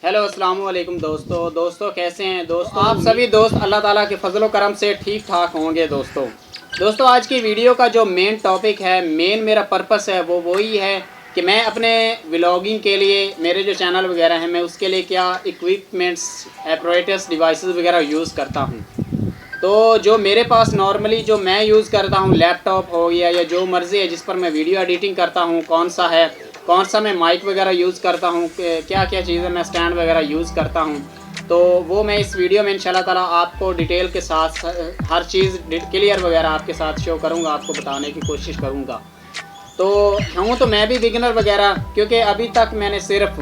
Hello अस्सलाम वालेकुम दोस्तों कैसे हैं दोस्तों। आप सभी दोस्त अल्लाह ताला के फजल करम से ठीक ठाक होंगे। दोस्तों आज की वीडियो का जो मेन टॉपिक है, मेन मेरा पर्पस है वो वही है कि मैं अपने व्लॉगिंग के लिए मेरे जो चैनल वगैरह हैं मैं उसके लिए क्या इक्विपमेंट्स एपरेटस डिवाइसेस वगैरह यूज़ करता हूँ। तो जो मेरे पास नॉर्मली जो मैं यूज़ करता हूँ लैपटॉप हो गया या जो मर्ज़ी है जिस पर मैं वीडियो एडिटिंग करता हूँ, कौन सा मैं माइक वगैरह यूज़ करता हूँ, क्या क्या चीज़ें मैं स्टैंड वगैरह यूज़ करता हूँ, तो वो मैं इस वीडियो में इंशाल्लाह ताला आपको डिटेल के साथ हर चीज़ क्लियर वगैरह आपके साथ शो करूँगा, आपको बताने की कोशिश करूँगा। तो हूँ तो मैं भी बिगिनर वगैरह, क्योंकि अभी तक मैंने सिर्फ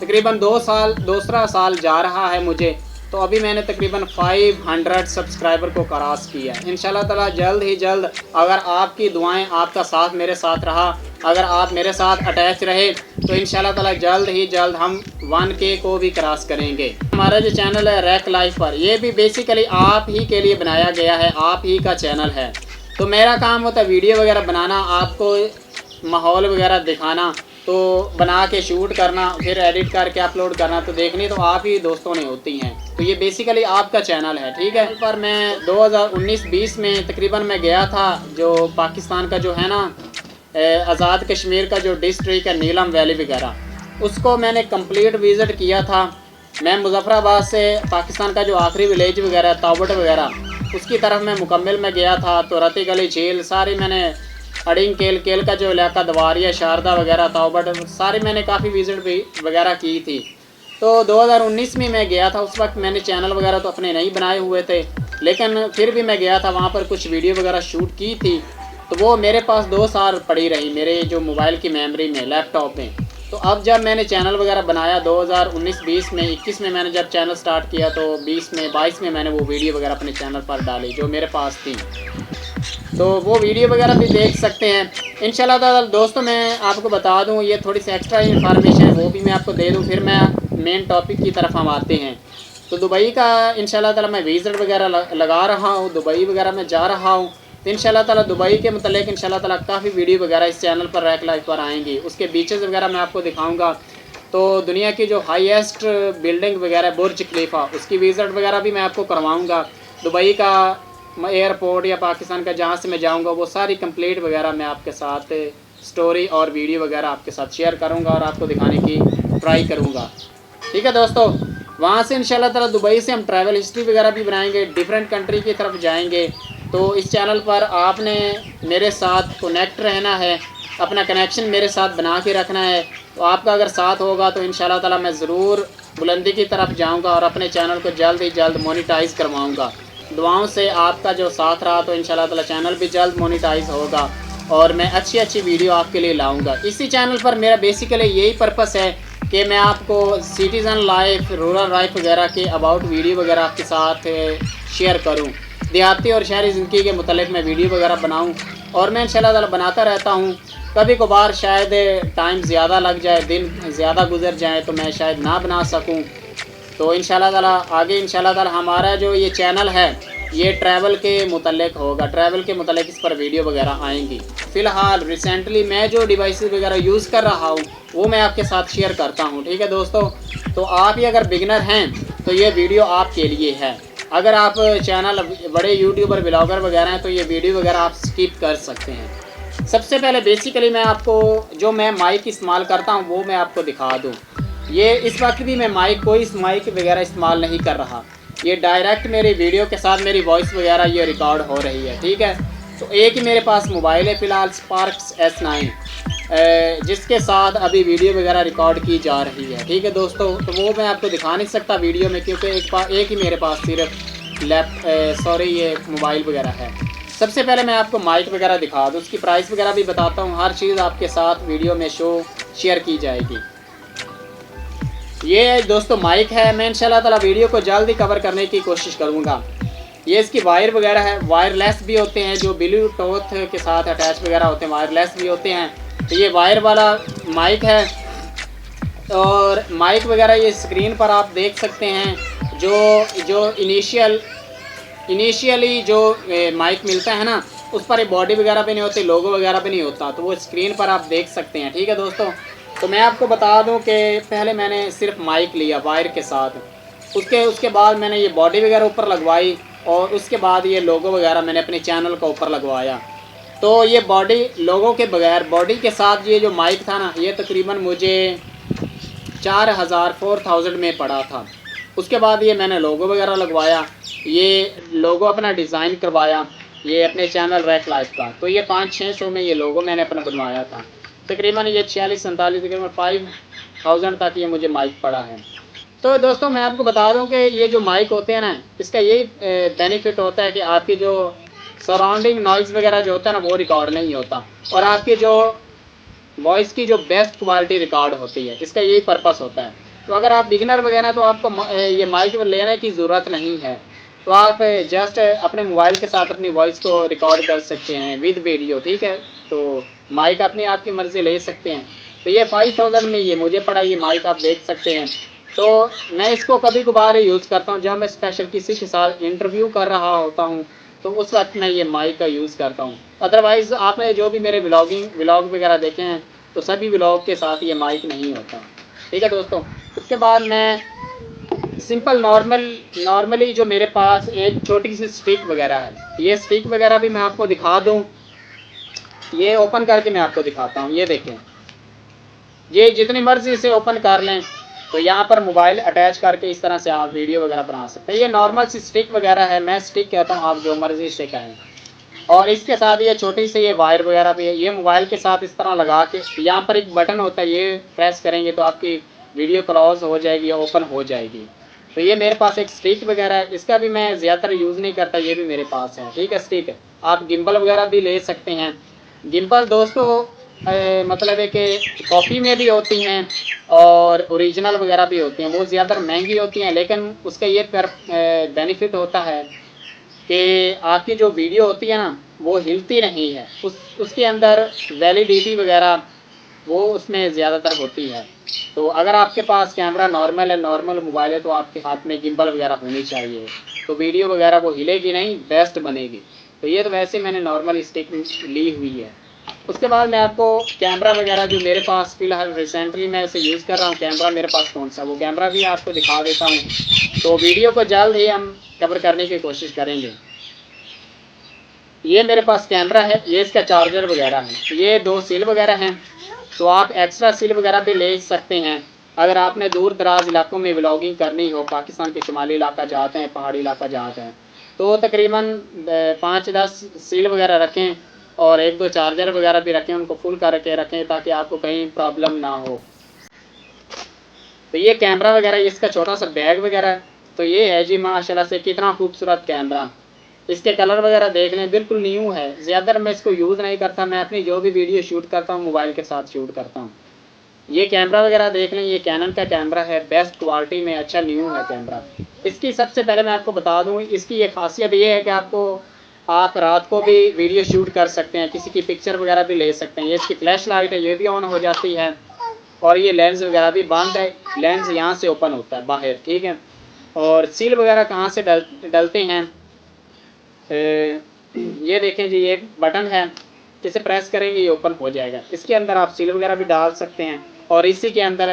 तकरीबन 2 साल, दूसरा साल जा रहा है मुझे, तो अभी मैंने तकरीबन 500 सब्सक्राइबर को क्रॉस किया है। इंशाल्लाह ताला जल्द ही जल्द, अगर आपकी दुआएं, आपका साथ मेरे साथ रहा, अगर आप मेरे साथ अटैच रहे तो इंशाल्लाह ताला जल्द ही जल्द हम 1K को भी क्रॉस करेंगे। हमारा जो चैनल है रैक लाइफ पर, ये भी बेसिकली आप ही के लिए बनाया गया है, आप ही का चैनल है। तो मेरा काम होता है वीडियो वगैरह बनाना, आपको माहौल वगैरह दिखाना, तो बना के शूट करना, फिर एडिट करके अपलोड करना, तो देखनी तो आप ही दोस्तों ने होती हैं। तो ये बेसिकली आपका चैनल है, ठीक है। पर मैं 2019-20 में तकरीबन मैं गया था, जो पाकिस्तान का जो है ना आज़ाद कश्मीर का जो डिस्ट्रिक्ट है नीलम वैली वगैरह, उसको मैंने कंप्लीट विज़िट किया था। मैं मुजफ्फराबाद से पाकिस्तान का जो आखिरी विलेज वगैरह तावट वगैरह, उसकी तरफ मैं मुकम्मल में गया था। तो रती गली झील सारी मैंने, अडिंग केल का जो इलाका दवारिया शारदा वगैरह तावबट सारी मैंने काफ़ी विज़िट भी वगैरह की थी। तो 2019 में मैं गया था, उस वक्त मैंने चैनल वगैरह तो अपने नहीं बनाए हुए थे, लेकिन फिर भी मैं गया था वहाँ पर, कुछ वीडियो वगैरह शूट की थी। तो वो मेरे पास 2 साल पड़ी रही मेरे जो मोबाइल की मेमोरी में, लैपटॉप में। तो अब जब मैंने चैनल वगैरह बनाया 2019-20 में, 21 में मैंने जब चैनल स्टार्ट किया, तो 20 में 22 में मैंने वो वीडियो वगैरह अपने चैनल पर डाली जो मेरे पास थी। तो वो वीडियो वगैरह भी देख सकते हैं इंशाल्लाह ताला। दोस्तों मैं आपको बता दूं, ये थोड़ी सी एक्स्ट्रा इन्फॉर्मेशन है वो भी मैं आपको दे दूं, फिर मैं मेन टॉपिक की तरफ हम आते हैं। तो दुबई का इंशाल्लाह ताला मैं विज़िट वगैरह लगा रहा हूँ, दुबई वगैरह में जा रहा हूँ। तो इंशाल्लाह ताला दुबई के मतलब इंशाल्लाह ताला काफ़ी वीडियो वगैरह इस चैनल पर रैक लाइफ पर आएंगी, उसके बीचेस वगैरह मैं आपको दिखाऊँगा। तो दुनिया की जो हाईएस्ट बिल्डिंग वगैरह बुर्ज खलीफा, उसकी विज़िट वगैरह भी मैं आपको करवाऊँगा। दुबई का एयरपोर्ट या पाकिस्तान का जहाँ से मैं जाऊँगा वो सारी कंप्लीट वगैरह मैं आपके साथ स्टोरी और वीडियो वगैरह आपके साथ शेयर करूँगा और आपको दिखाने की ट्राई करूँगा, ठीक है दोस्तों। वहाँ से इंशाल्लाह ताला दुबई से हम ट्रैवल हिस्ट्री वगैरह भी बनाएंगे, डिफरेंट कंट्री की तरफ जाएंगे। तो इस चैनल पर आपने मेरे साथ कनेक्ट रहना है, अपना कनेक्शन मेरे साथ बना के रखना है। तो आपका अगर साथ होगा तो इंशाल्लाह ताला मैं ज़रूर बुलंदी की तरफ जाऊँगा और अपने चैनल को जल्द ही जल्द मोनेटाइज़ करवाऊँगा। दुआओं से आपका जो साथ रहा तो इंशाल्लाह ताला चैनल भी जल्द मोनेटाइज़ होगा और मैं अच्छी अच्छी वीडियो आपके लिए लाऊंगा। इसी चैनल पर मेरा बेसिकली यही पर्पस है कि मैं आपको सिटीज़न लाइफ, रूरल लाइफ वगैरह के अबाउट वीडियो वगैरह आपके साथ शेयर करूं, देहाती और शहरी ज़िंदगी के मुतालिक मैं वीडियो वगैरह बनाऊं। और मैं इंशाल्लाह ताला बनाता रहता हूं। कभी कभार शायद टाइम ज़्यादा लग जाए, दिन ज़्यादा गुजर जाए तो मैं शायद ना बना सकूं। तो इंशाल्लाह ताला आगे इंशाल्लाह ताला हमारा जो ये चैनल है ये ट्रैवल के मुतल्लिक होगा, ट्रैवल के मुतल्लिक इस पर वीडियो वगैरह आएंगी। फ़िलहाल रिसेंटली मैं जो डिवाइसेस वगैरह यूज़ कर रहा हूँ वो मैं आपके साथ शेयर करता हूँ, ठीक है दोस्तों। तो आप ही अगर बिगनर हैं तो ये वीडियो आपके लिए है। अगर आप चैनल बड़े यूट्यूबर ब्लॉगर वगैरह हैं तो ये वीडियो वगैरह आप स्किप कर सकते हैं। सबसे पहले बेसिकली मैं आपको जो मैं माइक इस्तेमाल करता हूँ वो मैं आपको दिखा दूँ। ये इस वक्त भी मैं कोई माइक वगैरह इस्तेमाल नहीं कर रहा, ये डायरेक्ट मेरी वीडियो के साथ मेरी वॉइस वगैरह ये रिकॉर्ड हो रही है, ठीक है। तो एक ही मेरे पास मोबाइल है फ़िलहाल, स्पार्क्स S9, जिसके साथ अभी वीडियो वगैरह रिकॉर्ड की जा रही है, ठीक है दोस्तों। तो वो मैं आपको दिखा नहीं सकता वीडियो में, क्योंकि एक ही मेरे पास सिर्फ ये मोबाइल वगैरह है। सबसे पहले मैं आपको माइक वगैरह दिखा दूँ, उसकी प्राइस वगैरह भी बताता हूँ, हर चीज़ आपके साथ वीडियो में शेयर की जाएगी। ये दोस्तों माइक है, मैं इंशाल्लाह ताला वीडियो को जल्दी कवर करने की कोशिश करूँगा। ये इसकी वायर वगैरह है, वायरलेस भी होते हैं, जो ब्लूटूथ के साथ अटैच वगैरह होते हैं, वायरलेस भी होते हैं। तो ये वायर वाला माइक है। और माइक वगैरह ये स्क्रीन पर आप देख सकते हैं, जो इनिशियली जो माइक मिलता है ना, उस पर बॉडी वगैरह भी नहीं होती, लोगो वगैरह भी नहीं होता, तो वो स्क्रीन पर आप देख सकते हैं, ठीक है दोस्तों। तो मैं आपको बता दूं कि पहले मैंने सिर्फ माइक लिया वायर के साथ, उसके बाद मैंने ये बॉडी वगैरह ऊपर लगवाई, और उसके बाद ये लोगो वगैरह मैंने अपने चैनल का ऊपर लगवाया। तो ये बॉडी लोगों के बगैर बॉडी के साथ ये जो माइक था ना, ये तकरीबन मुझे 4000 में पड़ा था। उसके बाद ये मैंने लोगो वगैरह लगवाया, ये लोगो अपना डिज़ाइन करवाया, ये अपने चैनल रैक लाइफ का। तो ये 500-600 में ये लोगो मैंने अपना बनवाया था। तकरीबन ये 46-47 तकरीबन 5000 तक ये मुझे माइक पड़ा है। तो दोस्तों मैं आपको बता दूं कि ये जो माइक होते हैं ना, इसका यही बेनिफिट होता है कि आपकी जो सराउंडिंग नॉइज़ वगैरह जो होता है ना, वो रिकॉर्ड नहीं होता, और आपकी जो वॉइस की जो बेस्ट क्वालिटी रिकॉर्ड होती है, इसका यही पर्पस होता है। तो अगर आप बिगिनर वगैरह तो आपको ये माइक लेने की ज़रूरत नहीं है। तो आप जस्ट अपने मोबाइल के साथ अपनी वॉइस को रिकॉर्ड कर सकते हैं विद वीडियो, ठीक है। तो माइक अपनी आपकी मर्ज़ी ले सकते हैं। तो ये 5000 में ये मुझे पड़ा, ये माइक आप देख सकते हैं। तो मैं इसको कभी कभार यूज़ करता हूँ, जब मैं स्पेशल किसी के साथ इंटरव्यू कर रहा होता हूँ, तो उस वक्त मैं ये माइक का यूज़ करता हूँ। अदरवाइज़ आपने जो भी मेरे व्लॉग वगैरह देखे हैं, तो सभी व्लॉग के साथ ये माइक नहीं होता, ठीक है दोस्तों। उसके बाद मैं सिंपल नॉर्मली जो मेरे पास एक छोटी सी स्टिक वगैरह है, ये स्टिक वगैरह भी मैं आपको दिखा दूँ। ये ओपन करके मैं आपको दिखाता हूँ, ये देखें, ये जितनी मर्जी इसे ओपन कर लें। तो यहाँ पर मोबाइल अटैच करके इस तरह से आप वीडियो वगैरह बना सकते हैं। ये नॉर्मल सी स्टिक वगैरह है, मैं स्टिक कहता हूँ, आप जो मर्जी से कहें। और इसके साथ ये छोटी सी ये वायर वगैरह भी है, ये मोबाइल के साथ इस तरह लगा के, यहाँ पर एक बटन होता है, ये प्रेस करेंगे तो आपकी वीडियो क्लोज हो जाएगी या ओपन हो जाएगी। तो ये मेरे पास एक स्टिक वगैरह है, इसका भी मैं ज़्यादातर यूज़ नहीं करता, ये भी मेरे पास है, ठीक है। स्टिक है, आप गिम्बल वगैरह भी ले सकते हैं। गिम्बल दोस्तों मतलब है कि कॉफ़ी में भी होती हैं और ओरिजिनल वगैरह भी होती हैं, वो ज़्यादातर महंगी होती हैं, लेकिन उसका ये बेनिफिट होता है कि आपकी जो वीडियो होती है ना, वो हिलती नहीं है, उसके अंदर वैलिडिटी वगैरह वो उसमें ज़्यादातर होती है। तो अगर आपके पास कैमरा नॉर्मल है, नॉर्मल मोबाइल है, तो आपके हाथ में गिम्बल वगैरह होनी चाहिए, तो वीडियो वगैरह वो हिलेगी नहीं, बेस्ट बनेगी। तो ये तो वैसे मैंने नॉर्मल स्टिक ली हुई है। उसके बाद मैं आपको कैमरा वगैरह जो मेरे पास फ़िलहाल रिसेंटली मैं इसे यूज़ कर रहा हूँ, कैमरा मेरे पास कौन सा, वो कैमरा भी आपको दिखा देता हूँ। तो वीडियो को जल्द ही हम कवर करने की कोशिश करेंगे। ये मेरे पास कैमरा है, ये इसका चार्जर वगैरह है, ये 2 सील वगैरह हैं। तो आप एक्स्ट्रा सील वगैरह भी ले सकते हैं अगर आपने दूर दराज इलाकों में व्लॉगिंग करनी हो, पाकिस्तान के शुमाली इलाका जाते हैं, पहाड़ी इलाका जाते हैं, तो तकरीबन 5-10 सील वगैरह रखें, और 1-2 चार्जर वगैरह भी रखें, उनको फुल करके रखें ताकि आपको कहीं प्रॉब्लम ना हो। तो ये कैमरा वगैरह, इसका छोटा सा बैग वगैरह, तो ये है जी माशाल्लाह से कितना खूबसूरत कैमरा। इसके कलर वगैरह देख लें, बिल्कुल न्यू है। ज़्यादातर मैं इसको यूज़ नहीं करता, मैं अपनी जो भी वीडियो शूट करता हूँ मोबाइल के साथ शूट करता हूँ। ये कैमरा वगैरह देख लें, ये कैनन का कैमरा है, बेस्ट क्वालिटी में, अच्छा न्यू है कैमरा। इसकी सबसे पहले मैं आपको बता दूँ, इसकी ये खासियत ये है कि आप रात को भी वीडियो शूट कर सकते हैं, किसी की पिक्चर वगैरह भी ले सकते हैं। ये इसकी फ्लैश लाइट है, ये भी ऑन हो जाती है, और ये लेंस वगैरह भी बंद है, लेंस यहाँ से ओपन होता है बाहर, ठीक है। और सील वगैरह कहाँ से डलते हैं, ये देखें जी, ये बटन है, इसे प्रेस करेंगे ये ओपन हो जाएगा। इसके अंदर आप सील वगैरह भी डाल सकते हैं, और इसी के अंदर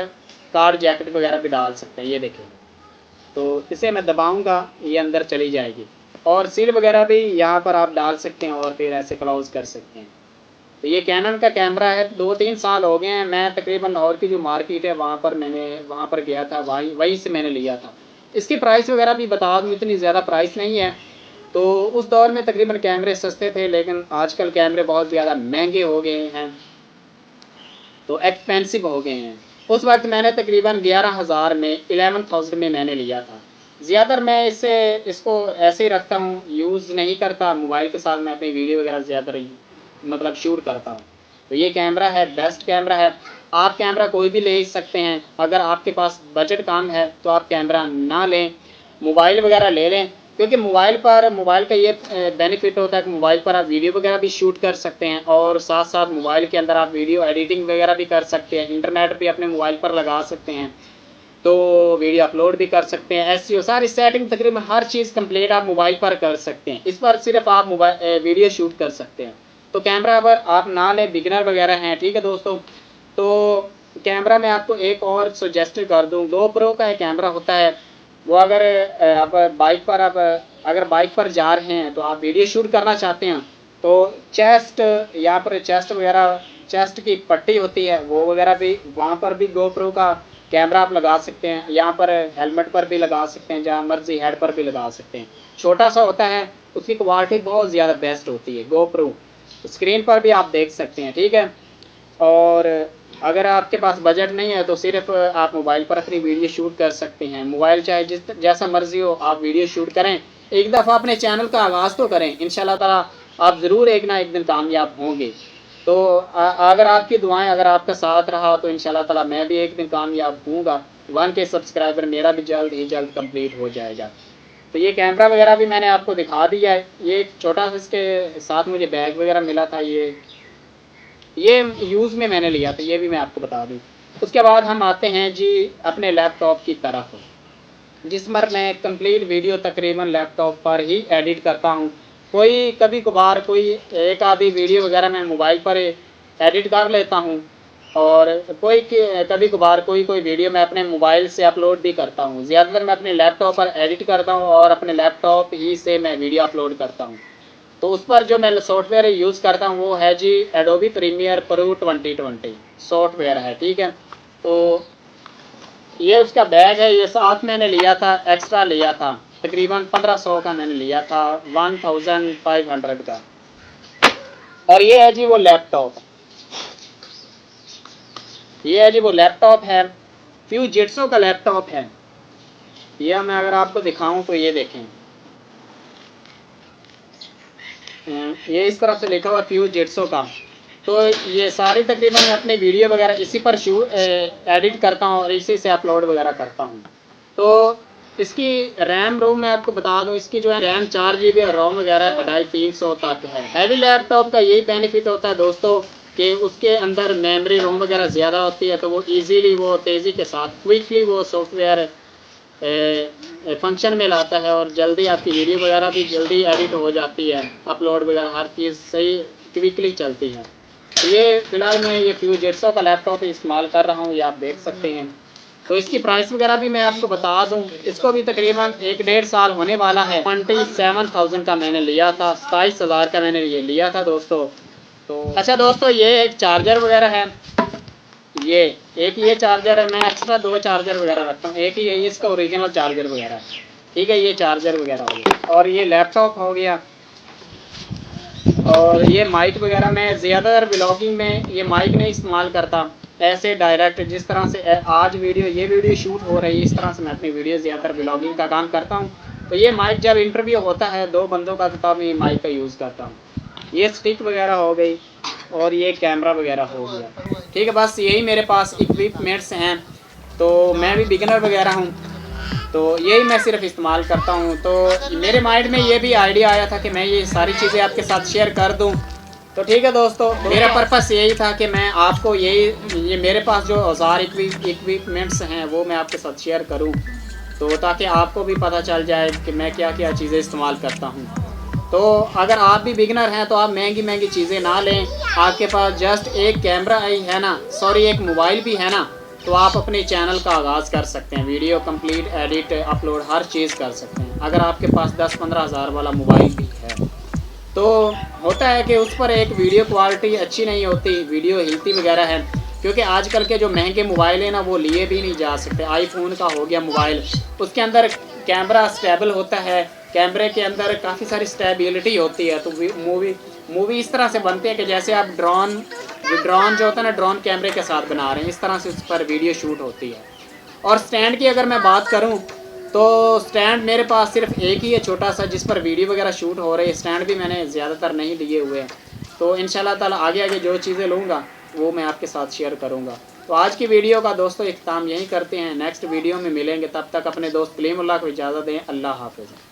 कार्ड जैकेट वगैरह भी डाल सकते हैं, ये देखें। तो इसे मैं दबाऊंगा, ये अंदर चली जाएगी, और सील वगैरह भी यहाँ पर आप डाल सकते हैं, और फिर ऐसे क्लोज कर सकते हैं। तो ये कैनन का कैमरा है, 2-3 साल हो गए हैं। मैं तकरीबन लाहौर की जो मार्केट है वहाँ पर गया था, वहीं से मैंने लिया था। इसकी प्राइस वगैरह भी बता दूँ, इतनी ज़्यादा प्राइस नहीं है। तो उस दौर में तकरीबन कैमरे सस्ते थे, लेकिन आजकल कैमरे बहुत ज़्यादा महंगे हो गए हैं, तो एक्सपेंसिव हो गए हैं। उस वक्त मैंने तकरीबन 11,000 में, 11,000 में मैंने लिया था। ज़्यादातर मैं इसको ऐसे ही रखता हूँ, यूज़ नहीं करता। मोबाइल के साथ मैं अपनी वीडियो वगैरह ज़्यादातर मतलब शूट करता हूँ। तो ये कैमरा है, बेस्ट कैमरा है। आप कैमरा कोई भी ले सकते हैं, अगर आपके पास बजट कम है तो आप कैमरा ना लें, मोबाइल वगैरह ले लें, क्योंकि मोबाइल का ये बेनिफिट होता है कि मोबाइल पर आप वीडियो वगैरह भी शूट कर सकते हैं, और साथ साथ मोबाइल के अंदर आप वीडियो एडिटिंग वगैरह भी कर सकते हैं, इंटरनेट भी अपने मोबाइल पर लगा सकते हैं, तो वीडियो अपलोड भी कर सकते हैं। एसईओ सारी सेटिंग तकरीबन हर चीज़ कंप्लीट आप मोबाइल पर कर सकते हैं। इस पर सिर्फ आप वीडियो शूट कर सकते हैं। तो कैमरा पर आप ना लें, बिगिनर वगैरह हैं, ठीक है दोस्तों। तो कैमरा मैं आपको एक और सजेस्ट कर दूं, GoPro का एक कैमरा होता है, वो अगर आप अगर बाइक पर जा रहे हैं तो आप वीडियो शूट करना चाहते हैं तो चेस्ट, यहाँ पर चेस्ट वगैरह, चेस्ट की पट्टी होती है वो वगैरह भी, वहाँ पर भी GoPro का कैमरा आप लगा सकते हैं। यहाँ पर हेलमेट पर भी लगा सकते हैं, जहाँ मर्जी हेड पर भी लगा सकते हैं। छोटा सा होता है, उसकी क्वालिटी बहुत ज़्यादा बेस्ट होती है GoPro, स्क्रीन पर भी आप देख सकते हैं, ठीक है। और अगर आपके पास बजट नहीं है तो सिर्फ आप मोबाइल पर अपनी वीडियो शूट कर सकते हैं। मोबाइल चाहे जैसा मर्जी हो, आप वीडियो शूट करें, एक दफ़ा अपने चैनल का आगाज़ तो करें, इंशाल्लाह ताला आप ज़रूर एक ना एक दिन कामयाब होंगे। तो अगर आपकी दुआएं, अगर आपका साथ रहा तो इंशाल्लाह ताला मैं भी एक दिन कामयाब हूँगा। 1K सब्सक्राइबर मेरा भी जल्द ही जल्द कंप्लीट हो जाएगा। तो ये कैमरा वगैरह भी मैंने आपको दिखा दिया है। ये एक छोटा सा इसके साथ मुझे बैग वगैरह मिला था, ये यूज़ में मैंने लिया था, ये भी मैं आपको बता दूँ। उसके बाद हम आते हैं जी अपने लैपटॉप की तरफ, जिस पर मैं कंप्लीट वीडियो तकरीबन लैपटॉप पर ही एडिट करता हूँ। कोई कभी कभार कोई एक आधी वीडियो वगैरह मैं मोबाइल पर एडिट कर लेता हूँ, और कभी कभार कोई वीडियो मैं अपने मोबाइल से अपलोड भी करता हूँ। ज़्यादातर मैं अपने लैपटॉप पर एडिट करता हूँ और अपने लैपटॉप ही से मैं वीडियो अपलोड करता हूँ। तो उस पर जो मैं सॉफ्टवेयर यूज़ करता हूँ वो है जी एडोबी प्रीमियर प्रो 2020 सॉफ्टवेयर है, ठीक है। तो ये उसका बैग है, ये साथ मैंने लिया था, एक्स्ट्रा लिया था, तकरीबन 1500 का मैंने लिया था, 1500 का। और ये है जी वो लैपटॉप, ये है जी वो लैपटॉप है, फ्यूजिट्सो का लैपटॉप है। ये मैं अगर आपको दिखाऊं तो ये देखें, ये इस तरफ से लिखा हुआ फ्यूजिट्सो का। तो ये सारी तकरीबन मैं अपनी वीडियो वगैरह इसी पर एडिट करता हूँ और इसी से अपलोड वगैरह करता हूँ। तो इसकी रैम रोम मैं आपको बता दूँ, इसकी जो है रैम 4 GB और रोम वगैरह 250-300 तक है। हैवी लैपटॉप का यही बेनिफिट होता है दोस्तों कि उसके अंदर मेमोरी रोम वगैरह ज़्यादा होती है, तो वो ईजीली, वो तेज़ी के साथ क्विकली वो सॉफ्टवेयर फंक्शन में लाता है और जल्दी आपकी वीडियो वगैरह भी जल्दी एडिट हो जाती है, अपलोड वगैरह हर चीज़ सही क्विकली चलती है। तो ये फ़िलहाल मैं ये फ्यूजिट्सो का लैपटॉप इस्तेमाल कर रहा हूँ, ये आप देख सकते हैं। तो इसकी प्राइस वगैरह भी मैं आपको बता दूं, इसको भी तकरीबन 1-1.5 साल होने वाला है। 27,000 का मैंने लिया था, 27,000 का मैंने ये लिया था दोस्तों। तो अच्छा दोस्तों, ये एक चार्जर वगैरह है, ये चार्जर है, मैं एक्स्ट्रा 2 चार्जर वगैरह रखता हूँ, एक ही है इसका ओरिजिनल चार्जर वगैरह, ठीक है। ये चार्जर वगैरह हो गया और ये लैपटॉप हो गया। और ये माइक वगैरह मैं ज़्यादातर ब्लॉगिंग में ये माइक नहीं इस्तेमाल करता, ऐसे डायरेक्ट जिस तरह से आज ये वीडियो शूट हो रही है, इस तरह से मैं अपनी वीडियो ज़्यादातर ब्लॉगिंग का काम करता हूँ। तो ये माइक जब इंटरव्यू होता है 2 बंदों का, तब मैं माइक का यूज़ करता हूँ। ये स्टिक वगैरह हो गई और ये कैमरा वगैरह हो गया, ठीक है। बस यही मेरे पास इक्विपमेंट्स हैं। तो मैं भी बिगिनर वगैरह हूँ, तो यही मैं सिर्फ इस्तेमाल करता हूँ। तो मेरे माइंड में ये भी आइडिया आया था कि मैं ये सारी चीज़ें आपके साथ शेयर कर दूँ। तो ठीक है दोस्तों, मेरा पर्पस यही था कि मैं आपको ये मेरे पास जो औजार इक्विपमेंट्स हैं वो मैं आपके साथ शेयर करूँ, तो ताकि आपको भी पता चल जाए कि मैं क्या क्या चीज़ें इस्तेमाल करता हूँ। तो अगर आप भी बिगिनर हैं तो आप महंगी चीज़ें ना लें। आपके पास जस्ट एक कैमरा ही है ना, सॉरी एक मोबाइल भी है ना, तो आप अपने चैनल का आगाज़ कर सकते हैं, वीडियो कंप्लीट एडिट अपलोड हर चीज़ कर सकते हैं। अगर आपके पास 10-15 हज़ार वाला मोबाइल भी है तो होता है कि उस पर एक वीडियो क्वालिटी अच्छी नहीं होती, वीडियो हिलती वगैरह है, क्योंकि आजकल के जो महंगे मोबाइल हैं ना वो लिए भी नहीं जा सकते। आईफोन का हो गया मोबाइल, उसके अंदर कैमरा स्टेबल होता है, कैमरे के अंदर काफ़ी सारी स्टेबिलिटी होती है। तो मूवी इस तरह से बनती है कि जैसे आप ड्रोन जो होता है ना, ड्रोन कैमरे के साथ बना रहे हैं, इस तरह से उस पर वीडियो शूट होती है। और स्टैंड की अगर मैं बात करूं तो स्टैंड मेरे पास सिर्फ एक ही है छोटा सा, जिस पर वीडियो वगैरह शूट हो रही है। स्टैंड भी मैंने ज़्यादातर नहीं लिए हुए हैं। तो इंशाल्लाह ताला आगे जो चीज़ें लूँगा वो मैं आपके साथ शेयर करूँगा। तो आज की वीडियो का दोस्तों इख्तिताम यहीं करते हैं, नेक्स्ट वीडियो में मिलेंगे। तब तक अपने दोस्त कलीमुल्लाह को इजाज़त दें। अल्लाह हाफ़िज़।